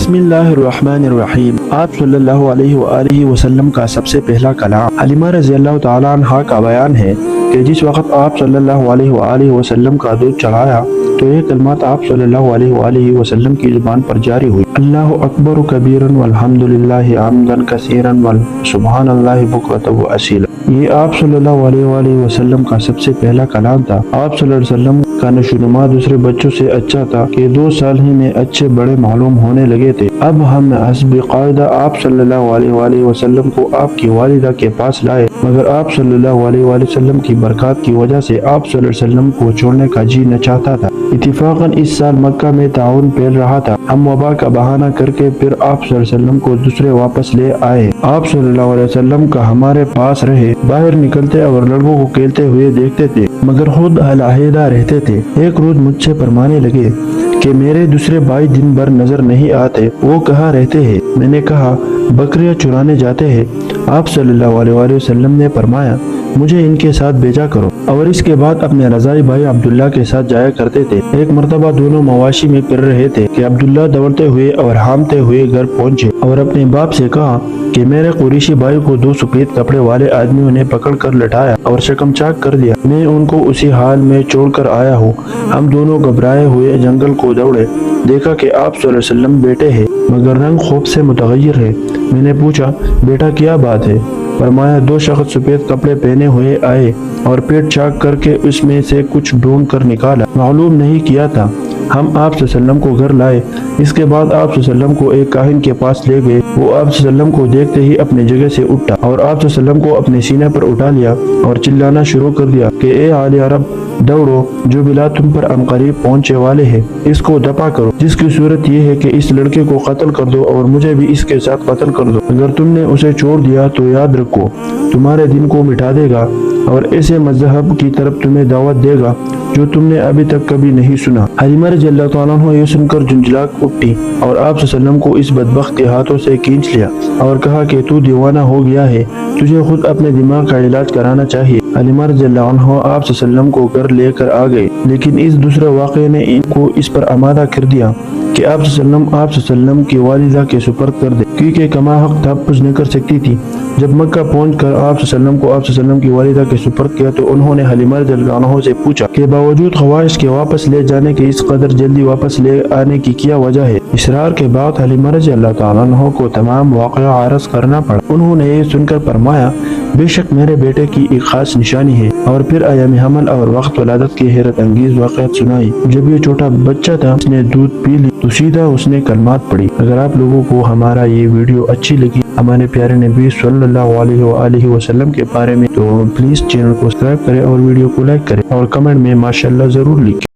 بسم اللہ الرحمن الرحیم۔ آپ صلی اللہ علیہ وآلہ وسلم کا سب سے پہلا کلام۔ حلیمہ رضی اللہ تعالیٰ عنہ کا بیان ہے کہ جس وقت آپ صلی اللہ علیہ وآلہ وسلم کا دودھ چڑھایا تو یہ کلمات آپ صلی اللہ علیہ وآلہ وسلم کی زبان پر جاری ہوئی: اللہ اکبر کبیرا والحمد للہ حمدا کثیرا وسبحان اللہ بکرۃ واسیلا۔ یہ آپ صلی اللہ علیہ وآلہ وسلم کا سب سے پہلا کلام تھا۔ آپ صلی اللہ علیہ وسلم کا نشوونما دوسرے بچوں سے اچھا تھا کہ 2 سال ہی میں اچھے بڑے معلوم ہونے لگے تھے۔ اب ہم حسب قاعدہ آپ صلی اللہ علیہ وآلہ وسلم کو آپ کی والدہ کے پاس لائے، مگر آپ صلی اللہ علیہ وآلہ وسلم کی برکات کی وجہ سے آپ صلی اللہ علیہ وسلم کو چھوڑنے کا جی نہ چاہتا تھا۔ اتفاقاً اس سال مکہ میں طاعون پھیل رہا تھا۔ ہم وبا کا بہانہ کر کے پھر آپ صلی اللہ علیہ وسلم کو دوسرے واپس لے آئے۔ آپ صلی اللہ علیہ وسلم کا ہمارے پاس رہے، باہر نکلتے اور لڑکوں کو کھیلتے ہوئے دیکھتے تھے، مگر خود علیحدہ رہتے تھے۔ ایک روز مجھ سے فرمانے لگے کہ میرے دوسرے بھائی دن بھر نظر نہیں آتے، وہ کہاں رہتے ہیں؟ میں نے کہا بکریاں چرانے جاتے ہیں۔ آپ صلی اللہ علیہ وآلہ وسلم نے فرمایا مجھے ان کے ساتھ بھیجا کرو، اور اس کے بعد اپنے رضائی بھائی عبداللہ کے ساتھ جایا کرتے تھے۔ ایک مرتبہ دونوں مواشی میں پھر رہے تھے کہ عبداللہ دوڑتے ہوئے اور ہامتے ہوئے گھر پہنچے اور اپنے باپ سے کہا کہ میرے قریشی بھائی کو 2 سفید کپڑے والے آدمیوں نے پکڑ کر لٹایا اور شکم چاک کر دیا، میں ان کو اسی حال میں چھوڑ کر آیا ہوں۔ ہم دونوں گھبرائے ہوئے جنگل کو دوڑے، دیکھا کہ آپ صلی اللہ علیہ وسلم بیٹے ہیں مگر رنگ خوف سے متغیر ہے۔ میں نے پوچھا بیٹا کیا بات ہے؟ فرمایا 2 شخص سفید کپڑے پہنے ہوئے آئے اور پیٹ چاک کر کے اس میں سے کچھ ڈھونڈ کر نکالا، معلوم نہیں کیا تھا۔ ہم آپ صلی اللہ علیہ وسلم کو گھر لائے۔ اس کے بعد آپ صلی اللہ علیہ وسلم کو ایک کاہن کے پاس لے گئے۔ وہ آپ صلی اللہ علیہ وسلم کو دیکھتے ہی اپنے جگہ سے اٹھا اور آپ صلی اللہ علیہ وسلم کو اپنے سینے پر اٹھا لیا اور چلانا شروع کر دیا کہ اے آل عرب، دوڑو، جو بلا تم پر عنقریب پہنچے والے ہیں، اس کو دفع کرو، جس کی صورت یہ ہے کہ اس لڑکے کو قتل کر دو اور مجھے بھی اس کے ساتھ قتل کر دو۔ اگر تم نے اسے چھوڑ دیا تو یاد رکھو تمہارے دین کو مٹا دے گا اور ایسے مذہب کی طرف تمہیں دعوت دے گا جو تم نے ابھی تک کبھی نہیں سنا۔ حلیمہ رضی اللہ تعالیٰ عنہ یہ سن کر جھنجھلا اٹھی اور آپ صلی اللہ علیہ وسلم کو اس بدبخت کے ہاتھوں سے کھینچ لیا اور کہا کہ تو دیوانہ ہو گیا ہے، تجھے خود اپنے دماغ کا علاج کرانا چاہیے۔ حلیمہ رضی اللہ عنہ آپ صلی اللہ علیہ وسلم کو گھر لے کر آ گئے، لیکن اس دوسرے واقعے نے ان کو اس پر آمادہ کر دیا کہ آپ صلی اللہ علیہ وسلم کی والدہ کے سپرد کر دے، کیونکہ کما حق تحفظ نہیں کر سکتی تھی۔ جب مکہ پہنچ کر آپ صلی اللہ علیہ وسلم کو آپ صلی اللہ علیہ وسلم کی والدہ کے سپرد کیا تو انہوں نے حلیمہ رضی اللہ عنہ سے پوچھا کہ باوجود خواہش کے واپس لے جانے کے اس قدر جلدی واپس لے آنے کی کیا وجہ ہے؟ اصرار کے بعد حلیمہ رضی اللہ تعالیٰ عنہ کو تمام واقعہ عرض کرنا پڑا۔ انہوں نے یہ سن کر فرمایا بے شک میرے بیٹے کی ایک خاص نشانی ہے، اور پھر ایام حمل اور وقت ولادت کی حیرت انگیز واقعات سنائی۔ جب یہ چھوٹا بچہ تھا اس نے دودھ پی لی تو سیدھا اس نے کلمات پڑھی۔ اگر آپ لوگوں کو ہمارا یہ ویڈیو اچھی لگی ہمارے پیارے نبی صلی اللہ علیہ وآلہ وسلم کے بارے میں، تو پلیز چینل کو سبسکرائب کریں اور ویڈیو کو لائک کریں اور کمنٹ میں ماشاءاللہ ضرور لکھیں۔